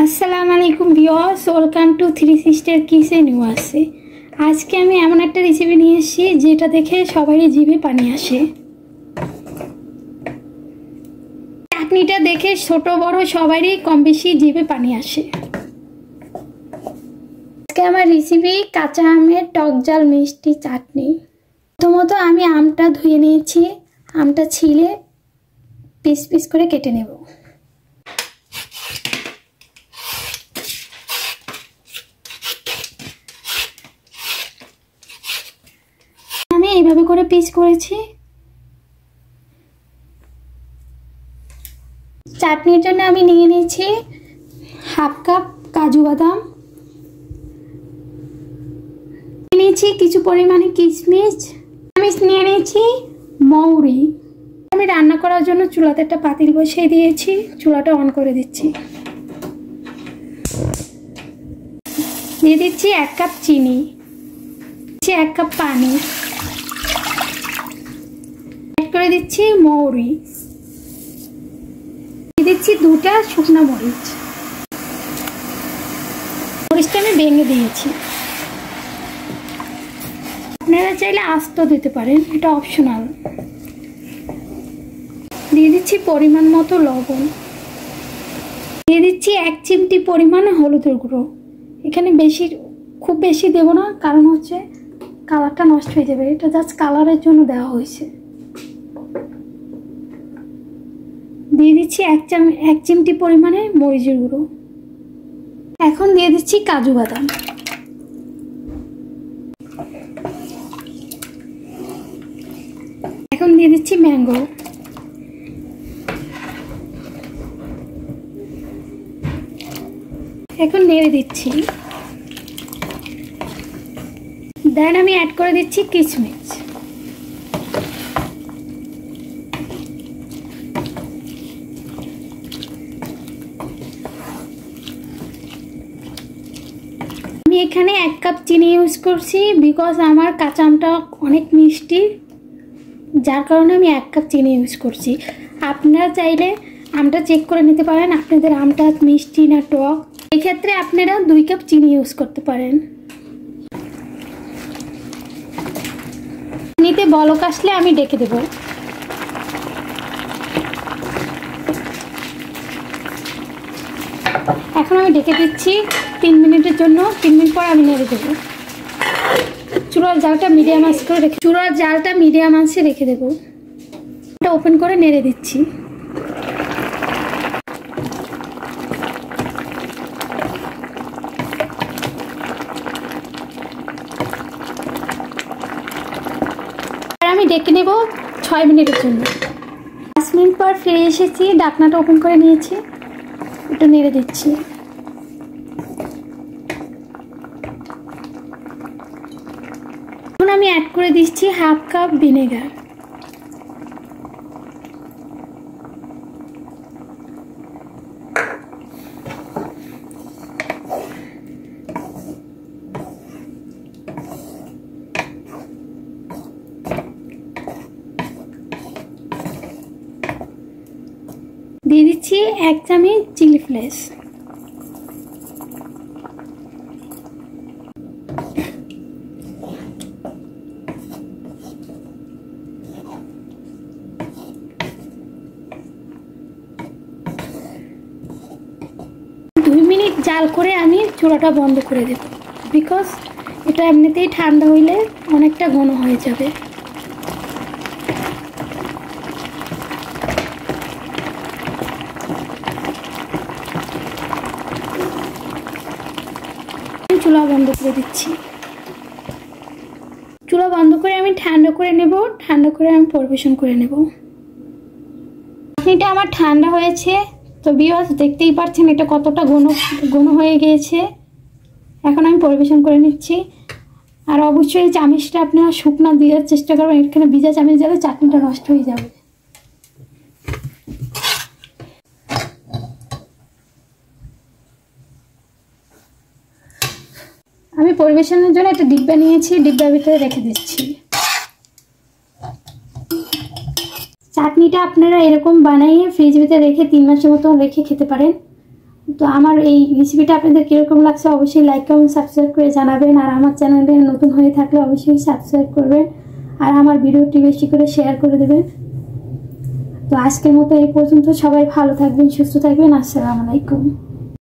আসসালামু আলাইকুম viewers, welcome to three sister kitchen USA. আজকে আমি এমন একটা রেসিপি নিয়ে এসেছি যেটা দেখে সবারই জিভে পানি আসে। চাটনিটা দেখে ছোট বড় সবারই কম বেশি জিভে পানি আসে। আজকে আমার রেসিপি কাঁচা আমের টক ঝাল মিষ্টি চাটনি। প্রথমত আমি আমটা ধুয়ে নিয়েছি, আমটা ছিলে পিস পিস করে কেটে নেব। আমি এইভাবে করে পিস করেছি। চাটনির জন্য আমি নিয়ে নিয়েছি হাফ কাপ কাজু বাদাম, নিয়েছি কিছু পরিমাণে কিশমিশ, আমি নিয়ে নিয়েছি মৌরি। আমি রান্না করার জন্য চুলাতে একটা পাতিল বসিয়ে দিয়েছি, চুলাটা অন করে দিচ্ছি। দিয়ে দিচ্ছি 1 কাপ চিনি, 1 কাপ পানি, করে দিচ্ছি মৌরি, দিয়ে দিচ্ছি 2টা শুকনো মরিচ। মরিচটা আমি ভেঙে দিয়েছি, আপনারা চাইলে আস্ত দিতে পারেন, এটা অপশনাল। দিয়ে দিচ্ছি পরিমাণ মতো লবণ, দিয়ে দিচ্ছি 1 চিমটি পরিমাণ হলুদের গুঁড়ো। এখানে খুব বেশি দেব না, কারণ হচ্ছে কালারটা নষ্ট হয়ে যাবে, এটা জাস্ট কালারের জন্য দেওয়া হয়েছে। দিয়ে দিচ্ছি 1 চিমটি পরিমাণে মরিচের গুঁড়ো। এখন দিয়ে দিচ্ছি কাজু বাদাম, এখন দিয়ে দিচ্ছি ম্যাঙ্গো, এখন নেড়ে দিচ্ছি। দেন আমি অ্যাড করে দিচ্ছি কিশমিশ। আমি এখানে 1 কাপ চিনি ইউজ করছি, বিকজ আমার কাঁচা আমটা অনেক মিষ্টি, যার কারণে আমি 1 কাপ চিনি ইউজ করছি। আপনারা চাইলে আমটা চেক করে নিতে পারেন আপনাদের আমটা মিষ্টি না টক, এক্ষেত্রে আপনারা 2 কাপ চিনি ইউজ করতে পারেন। চিনিতে বলক আসলে আমি ডেকে দেব। এখন আমি ডেকে দিচ্ছি 3 মিনিটের জন্য। 3 মিনিট পর আমি নেড়ে দেবো। চুলার জালটা মিডিয়াম আঁচে রেখে দেবো। এটা ওপেন করে নেড়ে দিচ্ছি। আর আমি ডেকে নেব 6 মিনিটের জন্য। 5 মিনিট পর ফিরে এসেছি, ঢাকনাটা ওপেন করে নিয়েছি, একটু নেড়ে দিচ্ছি। এখন আমি অ্যাড করে দিচ্ছি হাফ কাপ ভিনেগার। দিয়ে দিচ্ছি 1 চামচ চিলি ফ্লেক্স। জাল করে আমি চুলাটা বন্ধ করে দেব, বিকজ এটা এমনিতেই ঠান্ডা হইলে অনেকটা ঘন হয়ে যাবে। চুলা বন্ধ করে দিচ্ছি। চুলা বন্ধ করে আমি ঠান্ডা করে নেব, ঠান্ডা করে আমি পরিবেশন করে নেব। চাটনিটা আমার ঠান্ডা হয়েছে, তো ভিউয়ার্স দেখতেই পাচ্ছেন এটা কতটা ঘন হয়ে গিয়েছে। এখন আমি পরিবেশন করে নিচ্ছি। আর অবশ্যই চামিচটা আপনারা শুকনো দেওয়ার চেষ্টা করবেন, এখানে ভিজা চামিচ দিলে চাটনিটা নষ্ট হয়ে যাবে। আমি পরিবেশনের জন্য একটা ডিব্বা নিয়েছি, ডিব্বার ভিতরে রেখে দিচ্ছি। চাটনিটা আপনারা এরকম বানাইয়ে ফ্রিজ ভিতরে রেখে 3 মাসের মতো রেখে খেতে পারেন, তো আমার এই রেসিপিটা আপনাদের কীরকম লাগছে অবশ্যই লাইক কমেন্ট সাবস্ক্রাইব করে জানাবেন। আর আমার চ্যানেলে নতুন হয়ে থাকলে অবশ্যই সাবস্ক্রাইব করবেন আর আমার ভিডিওটি বেশি করে শেয়ার করে দেবেন। তো আজকের মতো এই পর্যন্ত, সবাই ভালো থাকবেন, সুস্থ থাকবেন। আসসালামু আলাইকুম।